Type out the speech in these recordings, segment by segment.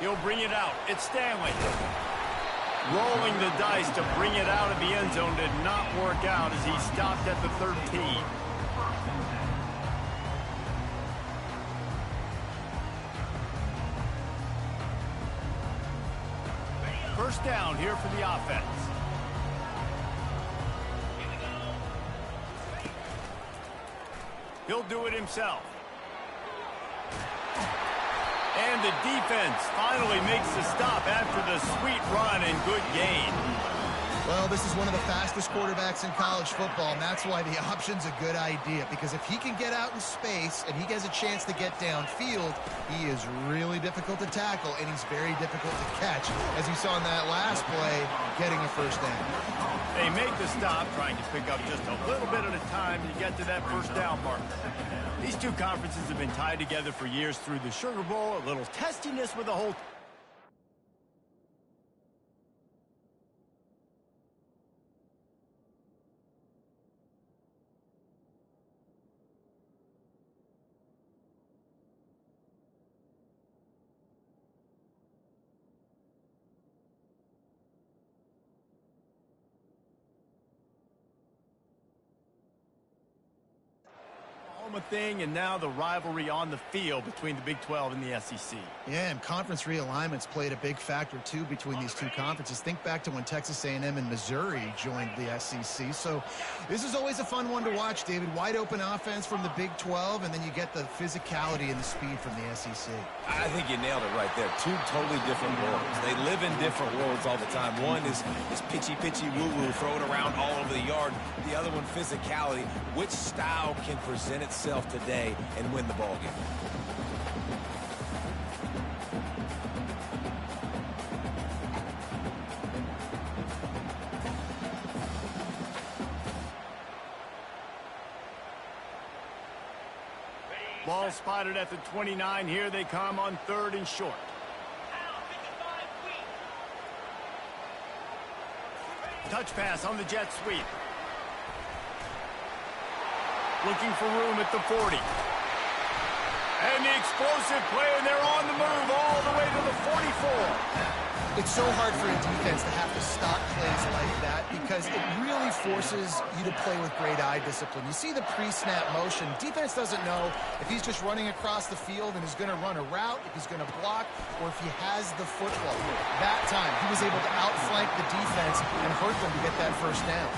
He'll bring it out. It's Stanley. Rolling the dice to bring it out of the end zone did not work out as he stopped at the 13. First down here for the offense. He'll do it himself. And the defense finally makes the stop after the sweet run and good gain. Well, this is one of the fastest quarterbacks in college football, and that's why the option's a good idea. Because if he can get out in space and he has a chance to get downfield, he is really difficult to tackle, and he's very difficult to catch. As you saw in that last play, getting a first down. They make the stop, trying to pick up just a little bit at a time to get to that first down mark. These two conferences have been tied together for years through the Sugar Bowl, a little testiness with the whole... thing, and now the rivalry on the field between the Big 12 and the SEC. Yeah, and conference realignments played a big factor, too, between these two conferences. Think back to when Texas A&M and Missouri joined the SEC. So this is always a fun one to watch, David. Wide open offense from the Big 12, and then you get the physicality and the speed from the SEC. I think you nailed it right there. Two totally different worlds. They live in different worlds all the time. One is pitchy, woo-woo, throw it around all over the yard. The other one, physicality. Which style can present itself today and win the ball game? Ball spotted at the 29. Here they come on 3rd and short. Touch pass on the jet sweep. Looking for room at the 40. And the explosive play, and they're on the move all the way to the 44. It's so hard for a defense to have to stop plays like that because it really forces you to play with great eye discipline. You see the pre-snap motion. Defense doesn't know if he's just running across the field and is going to run a route, if he's going to block, or if he has the football. That time, he was able to outflank the defense and hurt them to get that first down.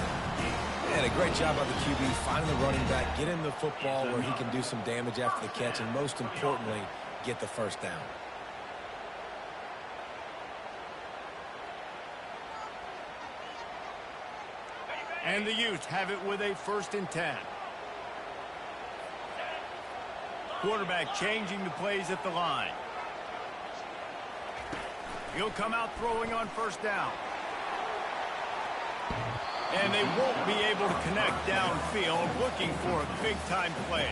And a great job by the QB, finding the running back, getting the football where he can do some damage after the catch, and most importantly, get the first down. And the Utes have it with a 1st and 10. Quarterback changing the plays at the line. He'll come out throwing on 1st down. And they won't be able to connect downfield, looking for a big-time play.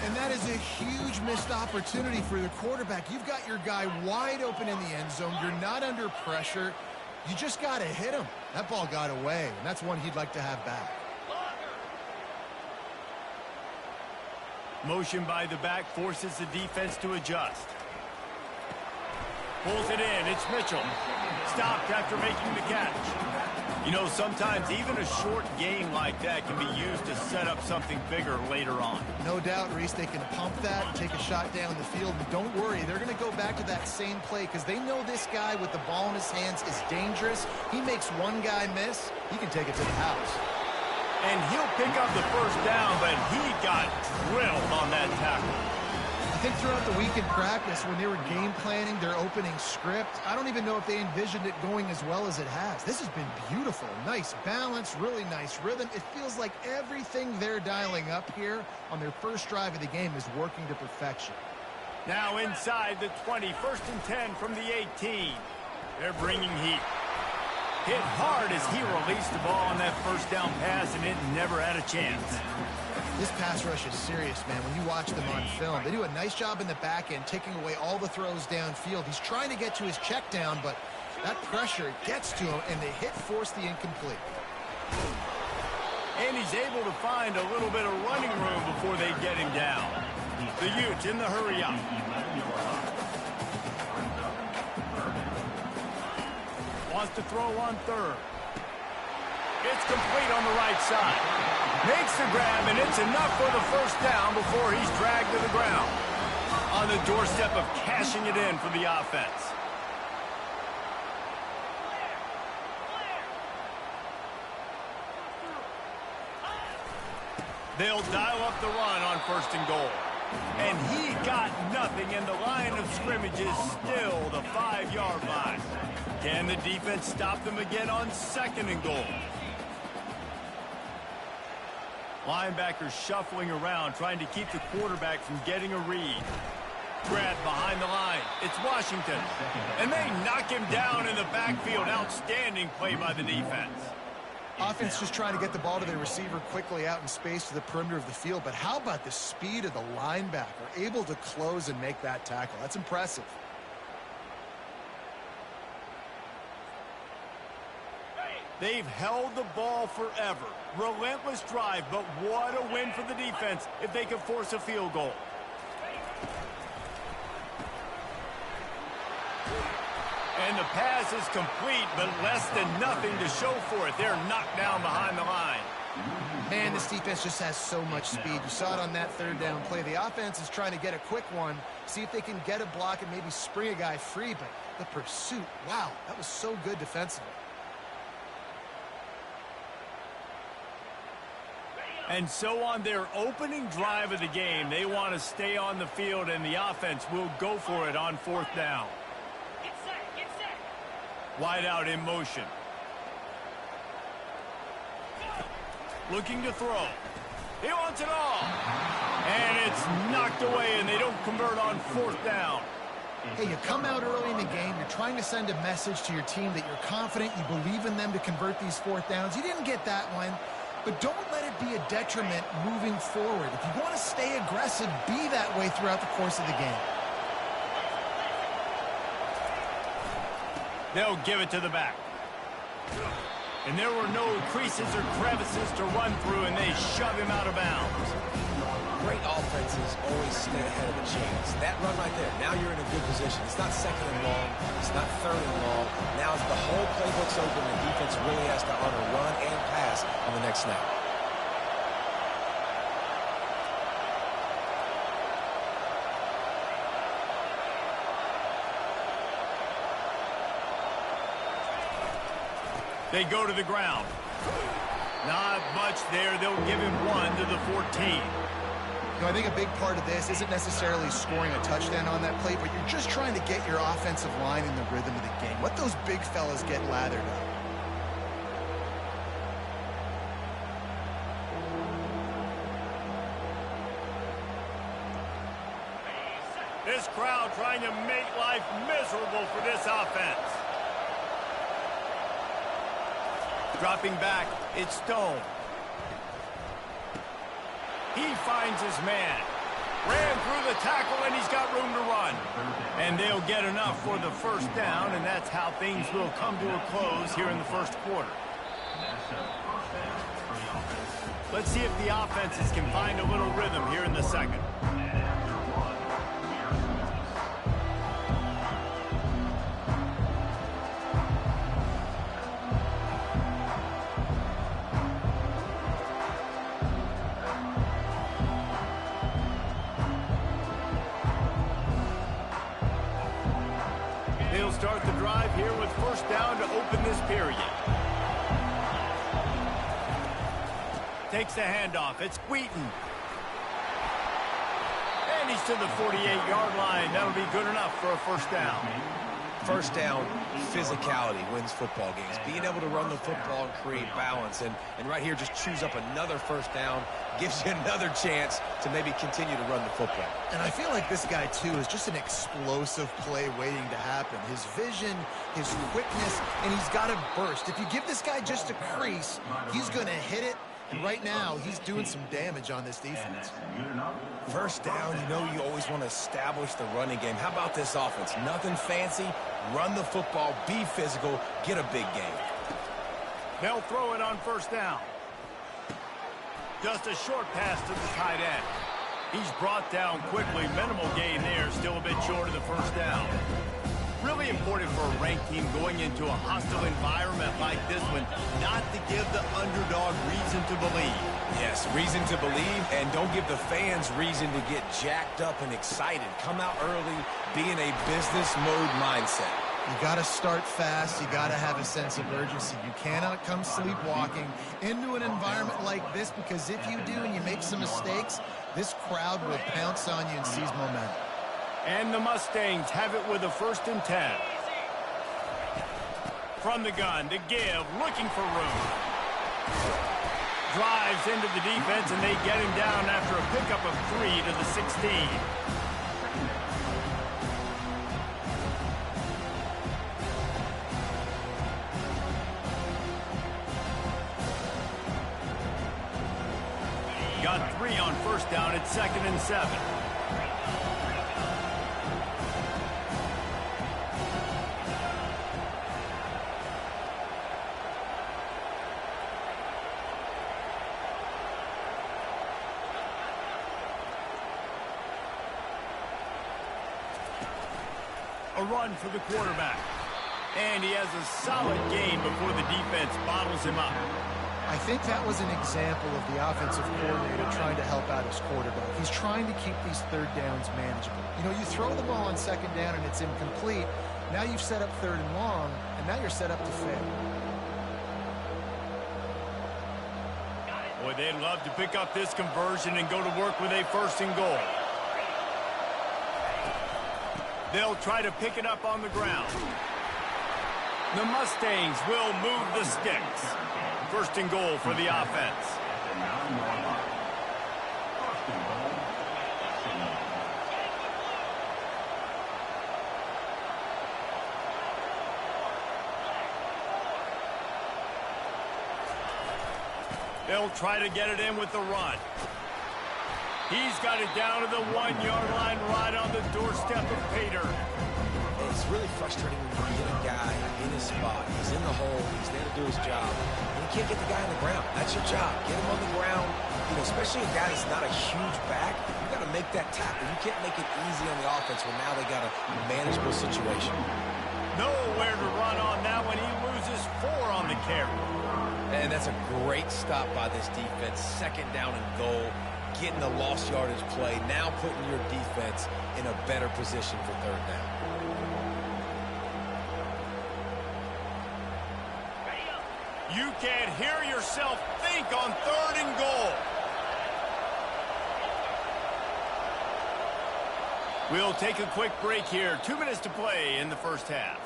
And that is a huge missed opportunity for the quarterback. You've got your guy wide open in the end zone. You're not under pressure. You just got to hit him. That ball got away, and that's one he'd like to have back. Motion by the back forces the defense to adjust. Pulls it in. It's Mitchell. Stopped after making the catch. You know, sometimes even a short gain like that can be used to set up something bigger later on. No doubt, Reese, they can pump that and take a shot down the field. And don't worry, they're going to go back to that same play because they know this guy with the ball in his hands is dangerous. He makes one guy miss, he can take it to the house. And he'll pick up the first down, but he got drilled on that tackle. I think throughout the week in practice, when they were game planning their opening script, I don't even know if they envisioned it going as well as it has. This has been beautiful. Nice balance, really nice rhythm. It feels like everything they're dialing up here on their first drive of the game is working to perfection. Now inside the 20, 1st and 10 from the 18. They're bringing heat. Hit hard as he released the ball on that first down pass, and it never had a chance. This pass rush is serious, man. When you watch them on film, they do a nice job in the back end, taking away all the throws downfield. He's trying to get to his check down, but that pressure gets to him, and they hit force the incomplete. And he's able to find a little bit of running room before they get him down. The Utes in the hurry up. wants to throw on third. It's complete on the right side. Makes the grab, and it's enough for the first down before he's dragged to the ground. On the doorstep of cashing it in for the offense. They'll dial up the run on 1st and goal. And he got nothing, and the line of scrimmage is still the 5-yard line. Can the defense stop them again on 2nd and goal? Linebackers shuffling around, trying to keep the quarterback from getting a read. Grab behind the line. It's Washington. And they knock him down in the backfield. Outstanding play by the defense. Offense just trying to get the ball to their receiver quickly out in space to the perimeter of the field. But how about the speed of the linebacker? Able to close and make that tackle. That's impressive. They've held the ball forever. Relentless drive, but what a win for the defense if they can force a field goal. And the pass is complete, but less than nothing to show for it. They're knocked down behind the line. Man, this defense just has so much speed. You saw it on that 3rd down play. The offense is trying to get a quick one, see if they can get a block and maybe spring a guy free, but the pursuit, wow, that was so good defensively. And so on their opening drive of the game, they want to stay on the field, and the offense will go for it on 4th down. Wide out in motion. Looking to throw. He wants it all. And it's knocked away, and they don't convert on 4th down. Hey, you come out early in the game, you're trying to send a message to your team that you're confident, you believe in them to convert these 4th downs. You didn't get that one, but don't let it be a detriment moving forward. If you want to stay aggressive, be that way throughout the course of the game. They'll give it to the back. And there were no creases or crevices to run through, and they shove him out of bounds. Great offenses always stay ahead of the chains. That run right there, now you're in a good position. It's not 2nd and long. It's not 3rd and long. Now as the whole playbook's open, the defense really has to honor run and pass on the next snap. They go to the ground. Not much there. They'll give him 1 to the 14. You know, I think a big part of this isn't necessarily scoring a touchdown on that play, but you're just trying to get your offensive line in the rhythm of the game. Let those big fellas get lathered up. This crowd trying to make life miserable for this offense. Dropping back, it's Stone. He finds his man. Ran through the tackle, and he's got room to run. And they'll get enough for the 1st down, and that's how things will come to a close here in the 1st quarter. Let's see if the offenses can find a little rhythm here in the 2nd. They'll start the drive here with 1st down to open this period. Takes the handoff. It's Wheaton. And he's to the 48-yard line. That'll be good enough for a 1st down. 1st down, physicality wins football games. Being able to run the football and create balance. And right here, just choose up another 1st down. Gives you another chance to maybe continue to run the football. And I feel like this guy, too, is just an explosive play waiting to happen. His vision, his quickness, and he's got a burst. If you give this guy just a crease, he's going to hit it. And right now, he's doing some damage on this defense. 1st down, you know you always want to establish the running game. How about this offense? Nothing fancy. Run the football, be physical, get a big game. They'll throw it on 1st down. Just a short pass to the tight end. He's brought down quickly. Minimal gain there. Still a bit short of the 1st down. Really important for a ranked team going into a hostile environment like this one, not to give the underdog reason to believe. Yes, reason to believe, and don't give the fans reason to get jacked up and excited. Come out early, be in a business mode mindset. You got to start fast. You got to have a sense of urgency. You cannot come sleepwalking into an environment like this, because if you do and you make some mistakes, this crowd will pounce on you and seize momentum. And the Mustangs have it with a 1st and 10. From the gun, the give, looking for room. Drives into the defense, and they get him down after a pickup of 3 to the 16. Got 3 on 1st down at 2nd and 7. A run for the quarterback. And he has a solid gain before the defense bottles him up. I think that was an example of the offensive coordinator trying to help out his quarterback. He's trying to keep these 3rd downs manageable. You know, you throw the ball on 2nd down and it's incomplete. Now you've set up 3rd and long, and now you're set up to fail. Boy, they'd love to pick up this conversion and go to work with a 1st and goal. They'll try to pick it up on the ground. The Mustangs will move the sticks. 1st and goal for the offense. They'll try to get it in with the run. He's got it down to the 1-yard line, right on the doorstep of Pater. It's really frustrating when you get a guy in his spot. He's in the hole. He's there to do his job. And you can't get the guy on the ground. That's your job. Get him on the ground. You know, especially a guy that's not a huge back. You got to make that tackle. You can't make it easy on the offense when now they got a manageable situation. Nowhere to run on that when he loses 4 on the carry. And that's a great stop by this defense. 2nd down and goal. Getting the lost yardage play. Now putting your defense in a better position for 3rd down. You can't hear yourself think on 3rd and goal. We'll take a quick break here. 2 minutes to play in the 1st half.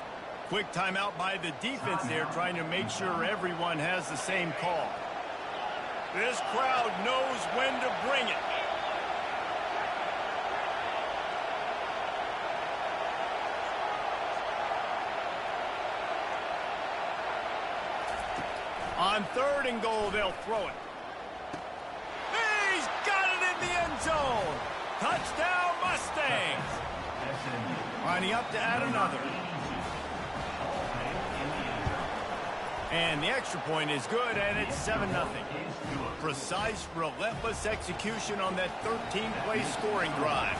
Quick timeout by the defense there, trying to make sure everyone has the same call. This crowd knows when to bring it. On 3rd and goal, they'll throw it. He's got it in the end zone. Touchdown, Mustangs. Lining up to add another. And the extra point is good, and it's 7-0. Precise, relentless execution on that 13-play scoring drive.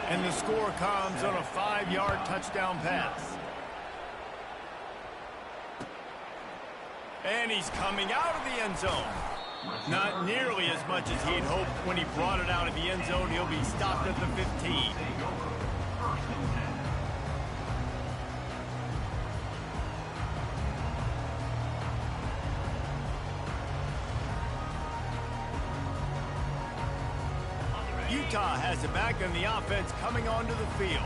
And the score comes on a 5-yard touchdown pass. And he's coming out of the end zone. Not nearly as much as he'd hoped when he brought it out of the end zone. He'll be stopped at the 15. Utah has it back, and the offense coming onto the field.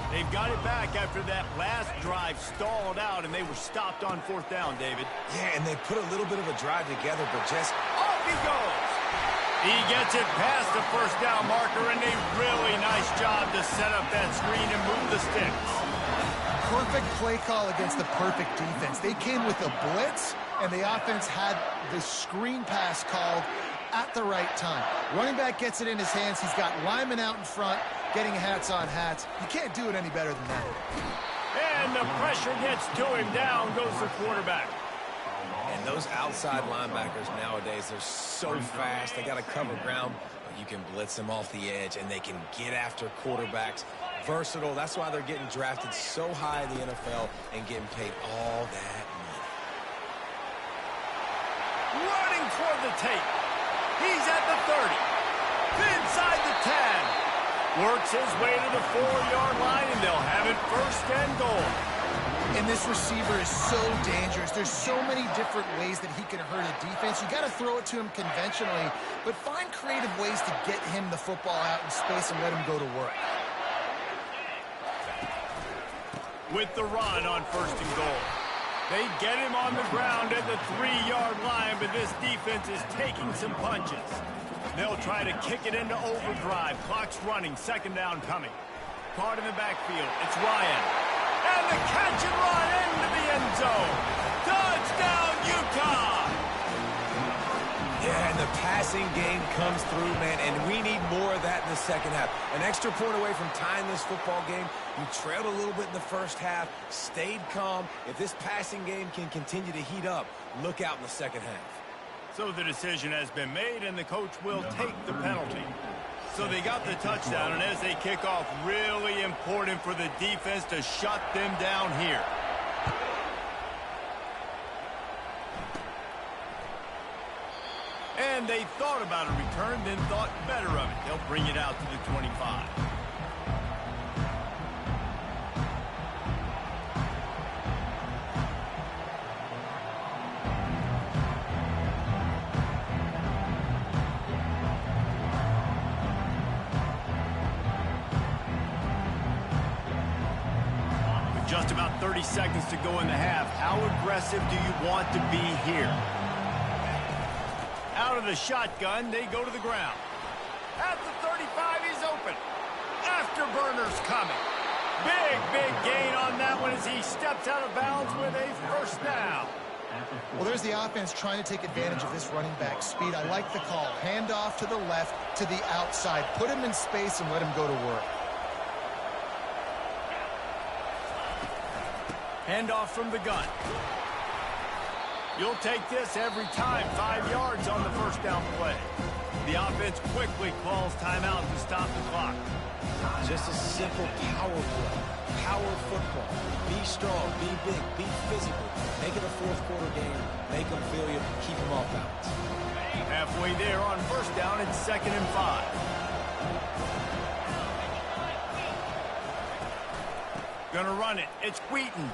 They've got it back after that last drive stalled out, and they were stopped on 4th down, David. Yeah, and they put a little bit of a drive together, but just off he goes. He gets it past the 1st down marker, and a really nice job to set up that screen and move the sticks. Perfect play call against the perfect defense. They came with a blitz, and the offense had the screen pass called at the right time. Running back gets it in his hands. He's got linemen out in front getting hats on hats. You can't do it any better than that. And the pressure gets to him. Down goes the quarterback. And those outside linebackers nowadays, they're so fast. They got to cover ground. But you can blitz them off the edge, and they can get after quarterbacks versatile. That's why they're getting drafted so high in the NFL and getting paid all that money. Running toward the tape. He's at the 30. Inside the 10. Works his way to the 4-yard line, and they'll have it first and goal. And this receiver is so dangerous. There's so many different ways that he can hurt a defense. You got to throw it to him conventionally, but find creative ways to get him the football out in space and let him go to work. With the run on first and goal. They get him on the ground at the 3-yard line, but this defense is taking some punches. They'll try to kick it into overdrive. Clock's running. Second down coming. Caught in the backfield. It's Ryan. And the catch and run into the end zone. Touchdown, Utah! Yeah, and the passing game comes through, man, and we need more of that in the second half. An extra point away from tying this football game. You trailed a little bit in the first half, stayed calm. If this passing game can continue to heat up, look out in the second half. So the decision has been made, and the coach will take the penalty. So they got the touchdown, and as they kick off, really important for the defense to shut them down here. And they thought about a return, then thought better of it. They'll bring it out to the 25. Just about 30 seconds to go in the half. How aggressive do you want to be here? Out of the shotgun, they go to the ground. At the 35, he's open. Afterburner's coming. Big gain on that one as he steps out of bounds with a first down. Well, there's the offense trying to take advantage of this running back speed. I like the call. Hand off to the left, to the outside. Put him in space and let him go to work. Handoff from the gun. You'll take this every time. 5 yards on the first down play. The offense quickly calls timeout to stop the clock. Just a simple power play. Power football. Be strong, be big, be physical. Make it a fourth quarter game. Make them feel you, keep them off balance. Halfway there on first down, it's 2nd and 5. Gonna run it. It's Wheaton.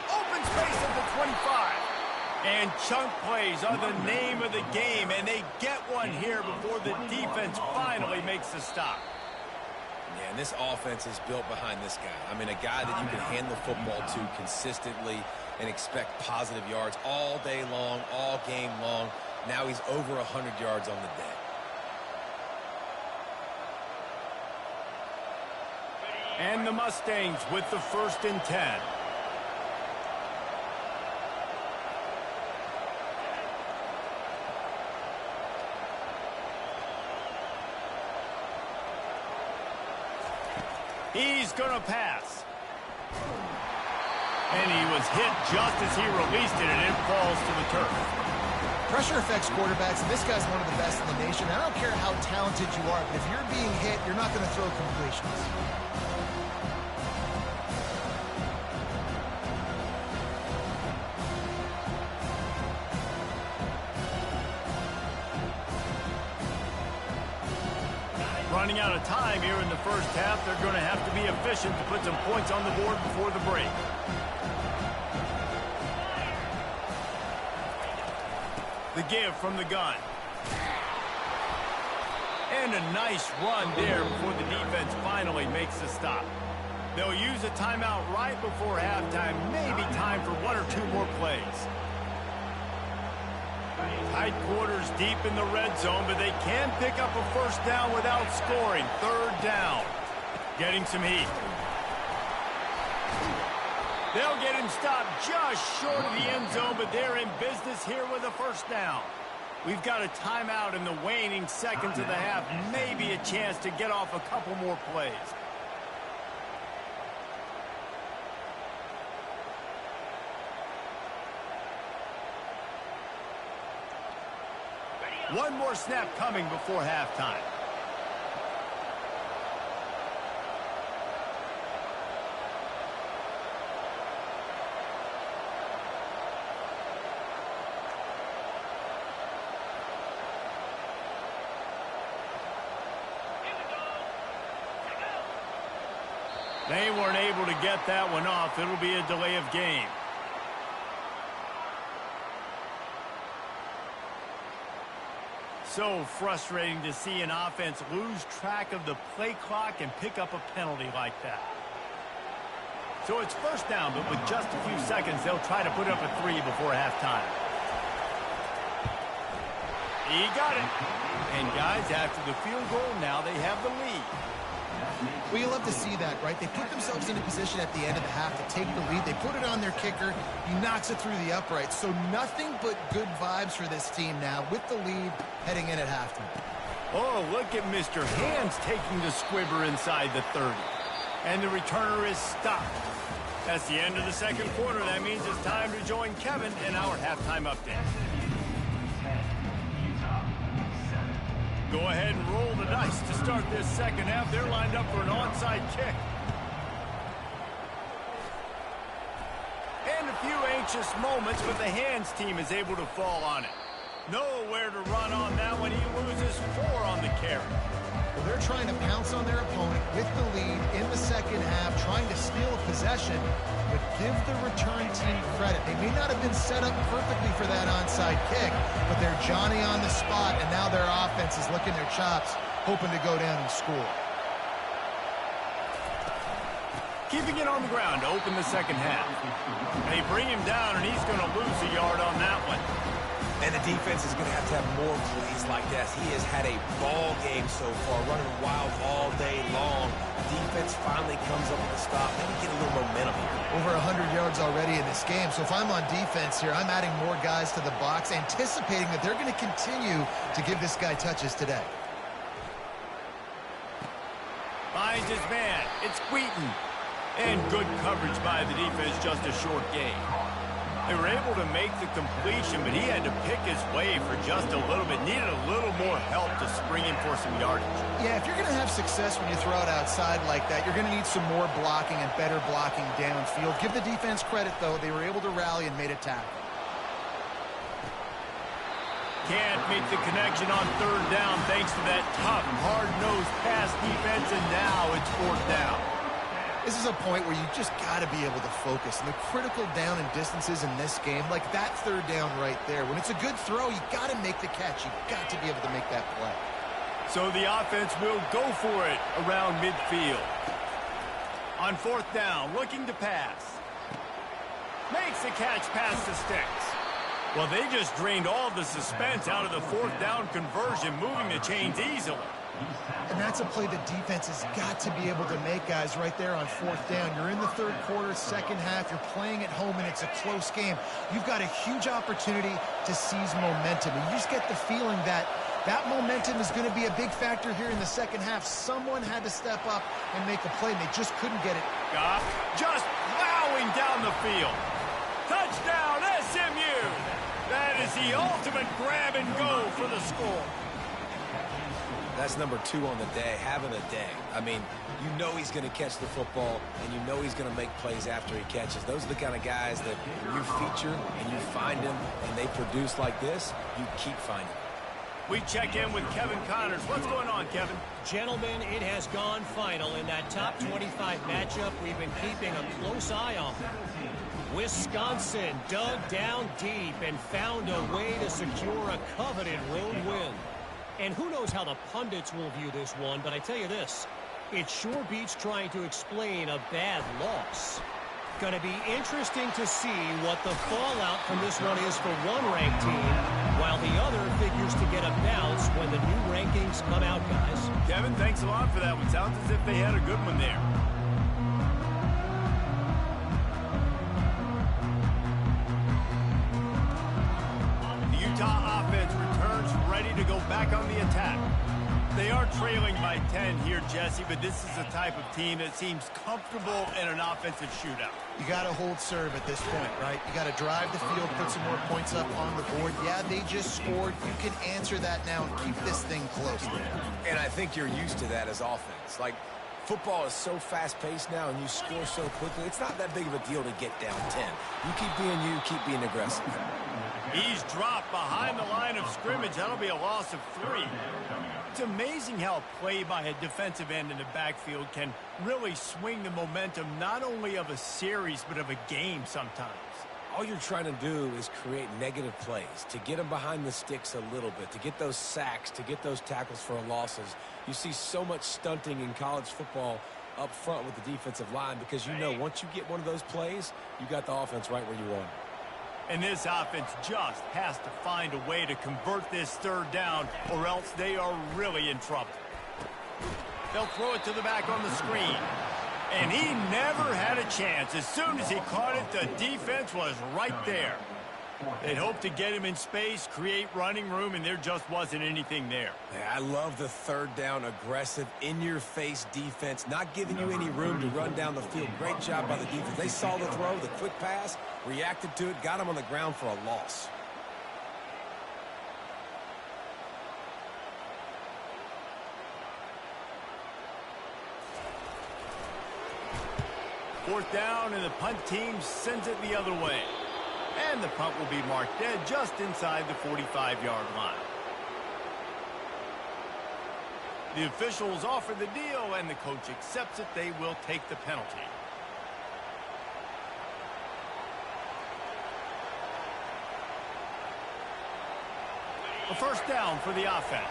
Open space at the 25. And chunk plays are the name of the game, and they get one here before the defense finally makes the stop. Yeah, and this offense is built behind this guy. I mean, a guy that you can hand the football to consistently and expect positive yards all day long, all game long. Now he's over 100 yards on the day. And the Mustangs with the 1st and 10. He's going to pass. And he was hit just as he released it, and it falls to the turf. Pressure affects quarterbacks, and this guy's one of the best in the nation. I don't care how talented you are, but if you're being hit, you're not going to throw completions. Running out of time here in the first half. They're going to have to be efficient to put some points on the board before the break. The give from the gun. And a nice run there before the defense finally makes the stop. They'll use a timeout right before halftime. Maybe time for 1 or 2 more plays. Tight quarters deep in the red zone, but they can pick up a first down without scoring. 3rd down. Getting some heat. They'll get him stopped just short of the end zone, but they're in business here with a first down. We've got a timeout in the waning seconds of the half. Maybe a chance to get off a couple more plays. One more snap coming before halftime. They weren't able to get that one off. It'll be a delay of game. So frustrating to see an offense lose track of the play clock and pick up a penalty like that. So it's first down, but with just a few seconds, they'll try to put up a 3 before halftime. He got it. And guys, after the field goal, now they have the lead. Well, you love to see that, right? They put themselves in a position at the end of the half to take the lead. They put it on their kicker. He knocks it through the uprights. So nothing but good vibes for this team now with the lead heading in at halftime. Oh, look at Mr. Hands taking the squibber inside the 30. And the returner is stopped. That's the end of the second quarter. That means it's time to join Kevin in our halftime update. Go ahead and roll the dice to start this second half. They're lined up for an onside kick. And a few anxious moments, but the Hands team is able to fall on it. Nowhere to run on that one. He loses 4 on the carry. Well, they're trying to pounce on their opponent with the lead in the second half, trying to steal a possession, but give the return team credit. They may not have been set up perfectly for that onside kick, but they're Johnny on the spot, and now their offense is licking their chops, hoping to go down and score. Keeping it on the ground to open the second half. They bring him down, and he's going to lose a yard on that one. And the defense is going to have more plays like this. He has had a ball game so far, running wild all day long. Defense finally comes up with a stop. They can get a little momentum here. Over 100 yards already in this game. So if I'm on defense here, I'm adding more guys to the box, anticipating that they're going to continue to give this guy touches today. Finds his man. It's Wheaton. And good coverage by the defense, just a short gain. They were able to make the completion, but he had to pick his way for just a little bit. Needed a little more help to spring in for some yardage. Yeah, if you're going to have success when you throw it outside like that, you're going to need some more blocking and better blocking downfield. Give the defense credit, though. They were able to rally and made a tackle. Can't make the connection on third down thanks to that tough, hard-nosed pass defense, and now it's fourth down. This is a point where you just got to be able to focus. And the critical down and distances in this game, like that third down right there, when it's a good throw, you got to make the catch. You got to be able to make that play. So the offense will go for it around midfield. On fourth down, looking to pass. Makes the catch past the sticks. Well, they just drained all the suspense out of the fourth down conversion, moving the chains easily. And that's a play the defense has got to be able to make, guys, right there on fourth down. You're in the third quarter, second half. You're playing at home, and it's a close game. You've got a huge opportunity to seize momentum. And you just get the feeling that that momentum is going to be a big factor here in the second half. Someone had to step up and make a play, and they just couldn't get it. Goff just plowing down the field. Touchdown, SMU! That is the ultimate grab and go for the score. That's number 2 on the day, having a day. I mean, you know he's going to catch the football, and you know he's going to make plays after he catches. Those are the kind of guys that you feature and you find them, and they produce like this, you keep finding them. We check in with Kevin Connors. What's going on, Kevin? Gentlemen, it has gone final in that top 25 matchup we've been keeping a close eye on. Wisconsin dug down deep and found a way to secure a coveted road win. And who knows how the pundits will view this one, but I tell you this, it sure beats trying to explain a bad loss. Going to be interesting to see what the fallout from this one is for one ranked team, while the other figures to get a bounce when the new rankings come out, guys. Kevin, thanks a lot for that one. Sounds as if they had a good one there. Utah offense returns ready to go back on the attack. They are trailing by 10 here, Jesse, but this is the type of team that seems comfortable in an offensive shootout. You got to hold serve at this point, right? You got to drive the field, put some more points up on the board. Yeah, they just scored. You can answer that now and keep this thing close. And I think you're used to that as offense. Like, football is so fast-paced now, and you score so quickly. It's not that big of a deal to get down 10. You keep being you, keep being aggressive. He's dropped behind the line of scrimmage. That'll be a loss of 3. It's amazing how a play by a defensive end in the backfield can really swing the momentum not only of a series but of a game sometimes. All you're trying to do is create negative plays, to get them behind the sticks a little bit, to get those sacks, to get those tackles for losses. You see so much stunting in college football up front with the defensive line because you know once you get one of those plays, you got the offense right where you want it. And this offense just has to find a way to convert this third down or else they are really in trouble. They'll throw it to the back on the screen. And he never had a chance. As soon as he caught it, the defense was right there. They'd hoped to get him in space, create running room, and there just wasn't anything there. Yeah, I love the third down aggressive, in-your-face defense, not giving you any room to run down the field. Great job by the defense. They saw the throw, the quick pass, reacted to it, got him on the ground for a loss. Fourth down, and the punt team sends it the other way. And the punt will be marked dead just inside the 45-yard line. The officials offer the deal, and the coach accepts it. They will take the penalty. A first down for the offense.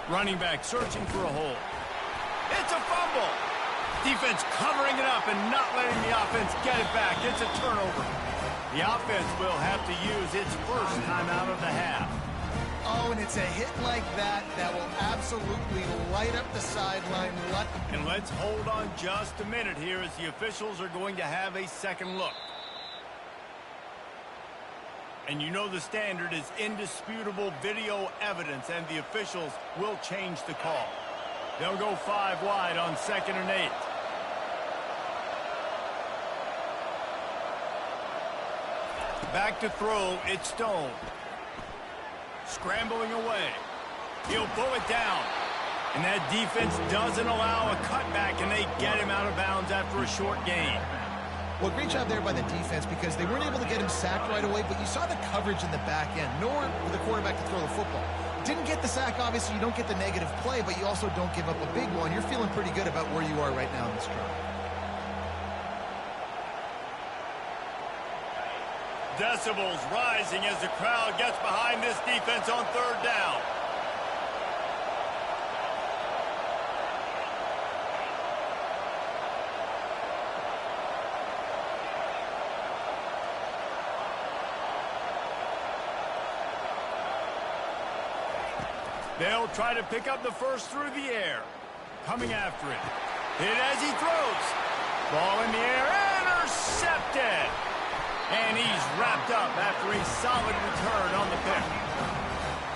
Running back searching for a hole. It's a fumble. Defense covering it up and not letting the offense get it back. It's a turnover. The offense will have to use its first timeout of the half. Oh, and it's a hit like that that will absolutely light up the sideline. And let's hold on just a minute here as the officials are going to have a second look. And you know the standard is indisputable video evidence, and the officials will change the call. They'll go 5 wide on 2nd and 8. Back to throw, it's Stone. Scrambling away. He'll pull it down. And that defense doesn't allow a cutback, and they get him out of bounds after a short gain. Well, great job there by the defense because they weren't able to get him sacked right away, but you saw the coverage in the back end. Nowhere for the quarterback to throw the football. Didn't get the sack, obviously. You don't get the negative play, but you also don't give up a big one. You're feeling pretty good about where you are right now in this drive. Decibels rising as the crowd gets behind this defense on 3rd down. They'll try to pick up the first through the air. Coming after it. Hit as he throws. Ball in the air, intercepted. And he's wrapped up after a solid return on the pick.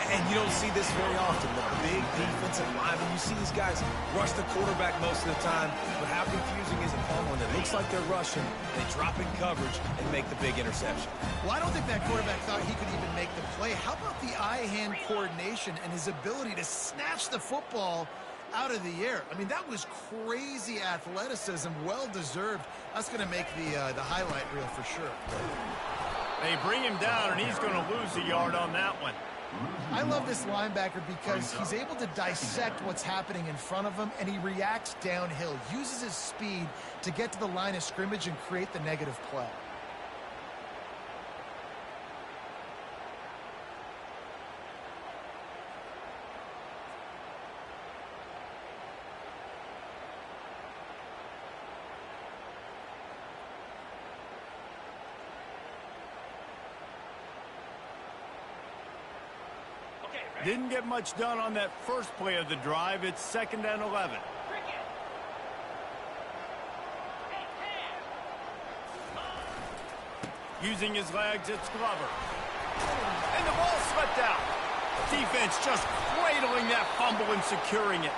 And you don't see this very often. The big defensive linemen, you see these guys rush the quarterback most of the time, but how confusing is it when it looks like they're rushing, they drop in coverage and make the big interception? Well, I don't think that quarterback thought he could even make the play. How about the eye-hand coordination and his ability to snatch the football out of the air? I mean, that was crazy athleticism, well-deserved. That's going to make the highlight reel for sure. They bring him down, and he's going to lose a yard on that one. I love this linebacker because he's able to dissect what's happening in front of him, and he reacts downhill, uses his speed to get to the line of scrimmage and create the negative play. Didn't get much done on that first play of the drive. It's 2nd and 11. Using his legs, it's Glover. And the ball slipped out. Defense just cradling that fumble and securing it.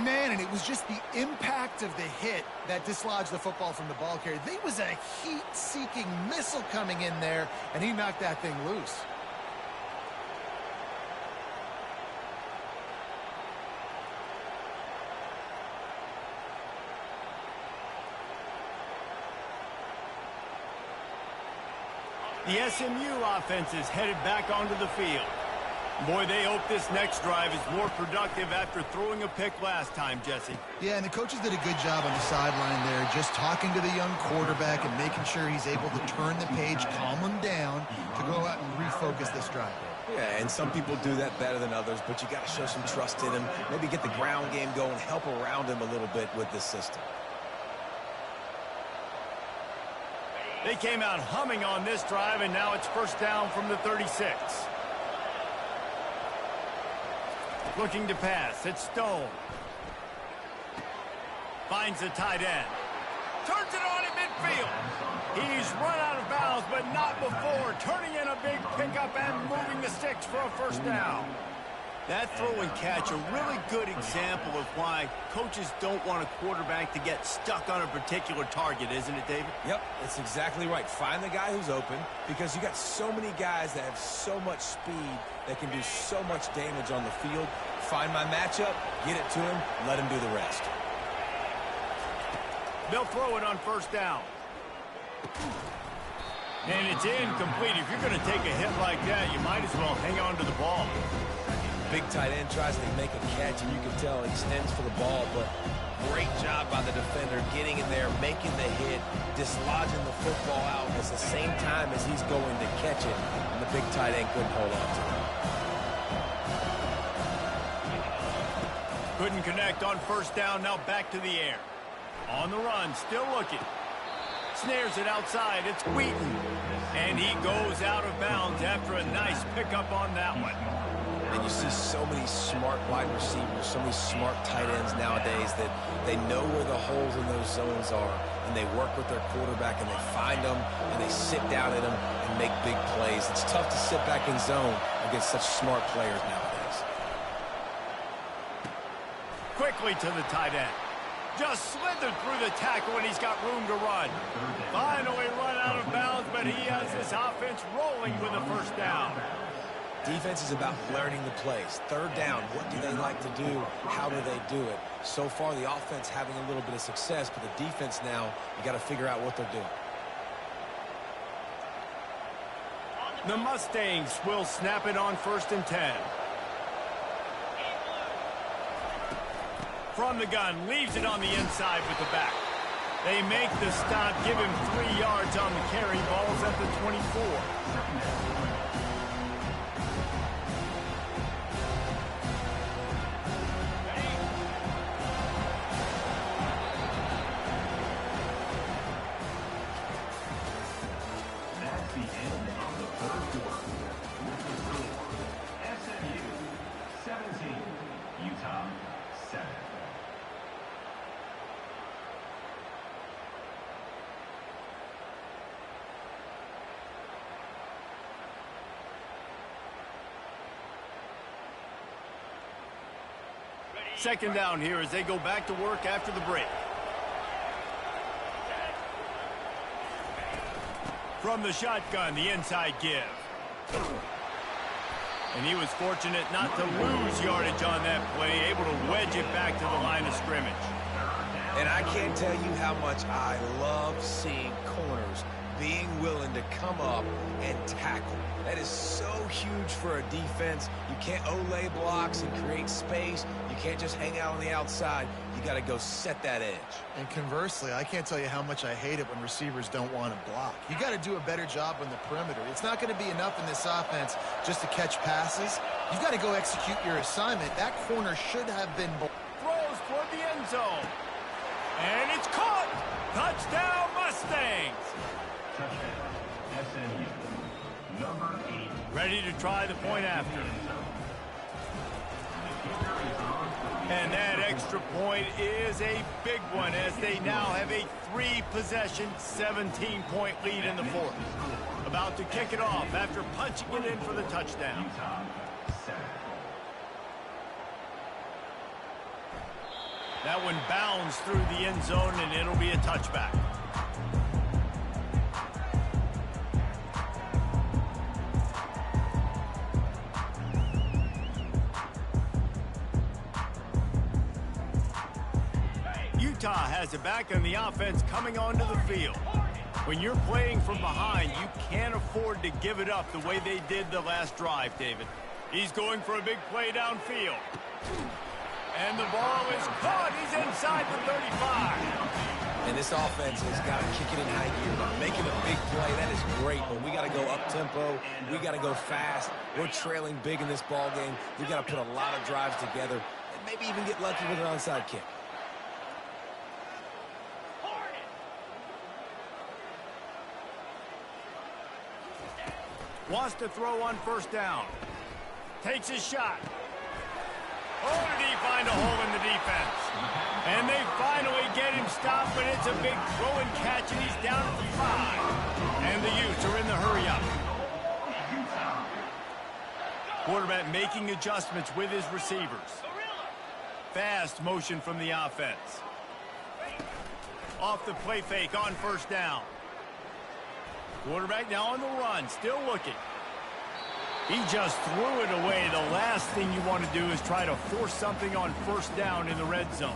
Man, and it was just the impact of the hit that dislodged the football from the ball carrier. There was a heat-seeking missile coming in there, and he knocked that thing loose. The SMU offense is headed back onto the field. Boy, they hope this next drive is more productive after throwing a pick last time, Jesse. Yeah, and the coaches did a good job on the sideline there, just talking to the young quarterback and making sure he's able to turn the page, calm him down to go out and refocus this drive. Yeah, and some people do that better than others, but you got to show some trust in him. Maybe get the ground game going, help around him a little bit with this system. They came out humming on this drive, and now it's first down from the 36. Looking to pass. It's Stone. Finds the tight end. Turns it on in midfield. He's run out of bounds, but not before. Turning in a big pickup and moving the sticks for a first down. That throw and catch, a really good example of why coaches don't want a quarterback to get stuck on a particular target, isn't it, David? Yep, it's exactly right. Find the guy who's open, because you got so many guys that have so much speed that can do so much damage on the field. Find my matchup, get it to him, let him do the rest. They'll throw it on first down. And it's incomplete. If you're going to take a hit like that, you might as well hang on to the ball. Big tight end tries to make a catch, and you can tell he extends for the ball, but great job by the defender getting in there, making the hit, dislodging the football out at the same time as he's going to catch it, and the big tight end couldn't hold on to it. Couldn't connect on first down, now back to the air. On the run, still looking. Snares it outside, it's Wheaton. And he goes out of bounds after a nice pickup on that one. And you see so many smart wide receivers, so many smart tight ends nowadays that they know where the holes in those zones are, and they work with their quarterback, and they find them, and they sit down at them and make big plays. It's tough to sit back in zone against such smart players nowadays. Quickly to the tight end. Just slithered through the tackle, and he's got room to run. Finally run out of bounds, but he has his offense rolling with a first down. Defense is about learning the plays. Third down, what do they like to do? How do they do it? So far, the offense having a little bit of success, but the defense now, you got to figure out what they're doing. The Mustangs will snap it on 1st and 10. From the gun, leaves it on the inside with the back. They make the stop, give him 3 yards on the carry. Ball's at the 24. That's the end of the first quarter. SMU 17, Utah 7. Second down here as they go back to work after the break. From the shotgun, the inside give. And he was fortunate not to lose yardage on that play, able to wedge it back to the line of scrimmage. And I can't tell you how much I love seeing corners being willing to come up and tackle. That is so huge for a defense. You can't olay blocks and create space. You can't just hang out on the outside. You got to go set that edge. And conversely, I can't tell you how much I hate it when receivers don't want to block. You got to do a better job on the perimeter. It's not going to be enough in this offense just to catch passes. You've got to go execute your assignment. That corner should have been... Throws toward the end zone. And it's caught. Touchdown, Mustangs. Touchdown, SMU, number 8. Ready to try the point after. And that extra point is a big one as they now have a 3-possession, 17-point lead in the fourth. About to kick it off after punching it in for the touchdown. Utah 7. That one bounds through the end zone, and it'll be a touchback. Utah has it back, and the offense coming onto the field. When you're playing from behind, you can't afford to give it up the way they did the last drive, David. He's going for a big play downfield. And the ball is caught. He's inside the 35. And this offense has got to kick it in high gear. Making a big play, that is great, but we got to go up-tempo. We got to go fast. We're trailing big in this ball game. We got to put a lot of drives together and maybe even get lucky with an onside kick. Wants to throw on first down. Takes his shot. Oh, did he find a hole in the defense? And they finally get him stopped, but it's a big throw and catch, and he's down at the 5. And the Utes are in the hurry-up. Quarterback making adjustments with his receivers. Fast motion from the offense. Off the play fake on first down. Quarterback now on the run, still looking. He just threw it away. The last thing you want to do is try to force something on first down in the red zone.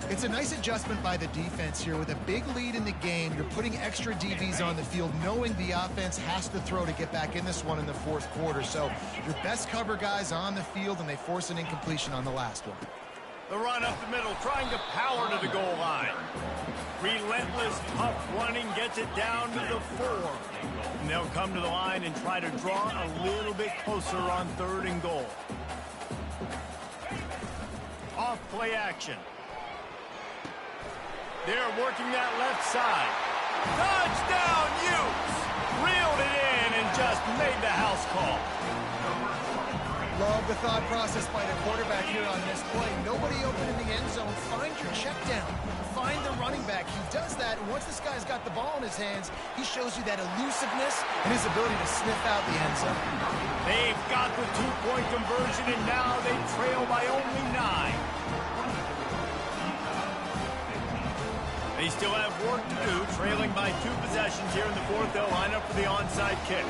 It's a nice adjustment by the defense here. With a big lead in the game, you're putting extra DBs on the field, knowing the offense has to throw to get back in this one in the fourth quarter. So your best cover guys on the field, and they force an incompletion on the last one. The run up the middle, trying to power to the goal line. Relentless, tough running, gets it down to the 4. And they'll come to the line and try to draw a little bit closer on 3rd and goal. Off play action. They're working that left side. Touchdown, Utes! Reeled it in and just made the house call. Love the thought process by the quarterback here on this play. Nobody open in the end zone. Find your check down. Find the running back. He does that, and once this guy's got the ball in his hands, he shows you that elusiveness and his ability to sniff out the end zone. They've got the 2-point conversion, and now they trail by only 9. They still have work to do, trailing by 2 possessions here in the 4th. They'll line up for the onside kick.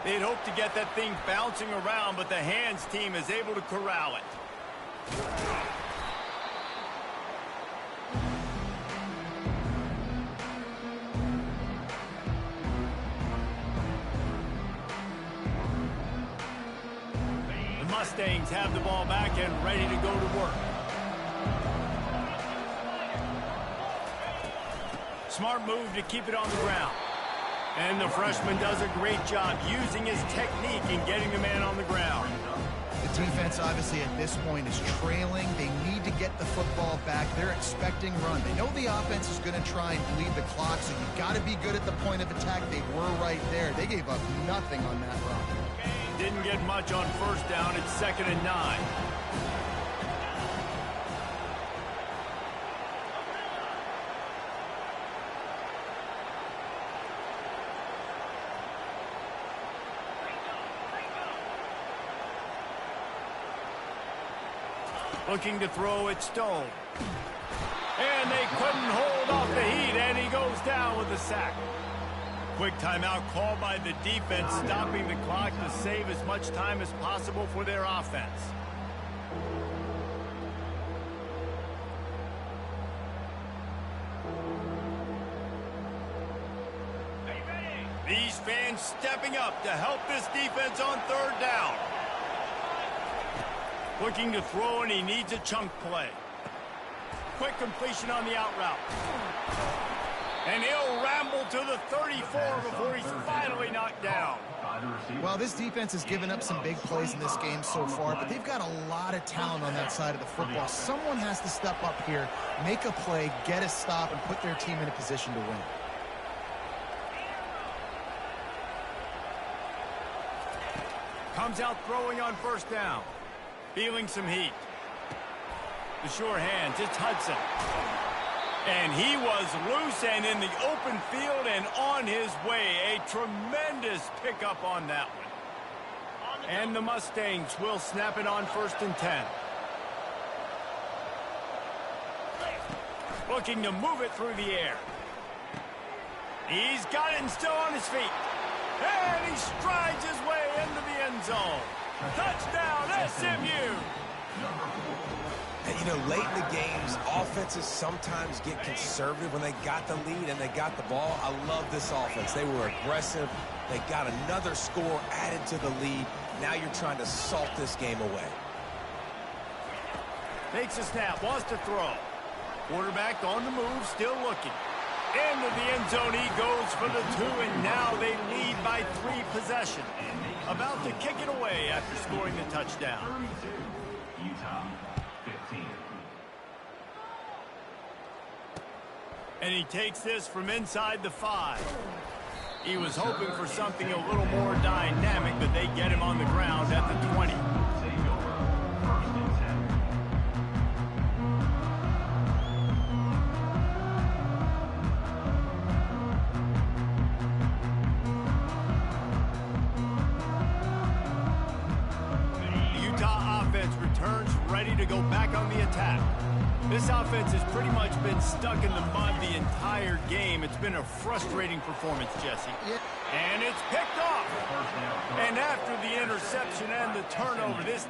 They'd hope to get that thing bouncing around, but the hands team is able to corral it. The Mustangs have the ball back and ready to go to work. Smart move to keep it on the ground. And the freshman does a great job using his technique and getting the man on the ground. The defense, obviously, at this point is trailing. They need to get the football back. They're expecting run. They know the offense is going to try and bleed the clock, so you've got to be good at the point of attack. They were right there. They gave up nothing on that run. Didn't get much on first down. It's 2nd and 9. Looking to throw it, Stone. And they couldn't hold off the heat, and he goes down with a sack. Quick timeout called by the defense, stopping the clock to save as much time as possible for their offense. These fans stepping up to help this defense on 3rd down. Looking to throw, and he needs a chunk play. Quick completion on the out route. And he'll ramble to the 34 before he's finally knocked down. Well, this defense has given up some big plays in this game so far, but they've got a lot of talent on that side of the football. Someone has to step up here, make a play, get a stop, and put their team in a position to win. Comes out throwing on first down. Feeling some heat. The sure hands, it's Hudson. And he was loose and in the open field and on his way. A tremendous pickup on that one. And the Mustangs will snap it on 1st and 10. Looking to move it through the air. He's got it and still on his feet. And he strides his way into the end zone. Touchdown, SMU! You know, late in the games, offenses sometimes get conservative when they got the lead and they got the ball. I love this offense. They were aggressive. They got another score added to the lead. Now you're trying to salt this game away. Takes a snap, wants to throw. Quarterback on the move, still looking. Into the end zone he goes for the 2, and now they lead by 3 possessions. About to kick it away after scoring the touchdown. Utah 15. And he takes this from inside the 5. He was hoping for something a little more dynamic, but they get him on the ground at the 20. Take over. First and 10. The Utah offense returns ready to go back on the attack. This offense has pretty much been stuck in the mud the entire game. It's been a frustrating performance, Jesse. Yeah. And it's picked off. And after the interception and the turnover, this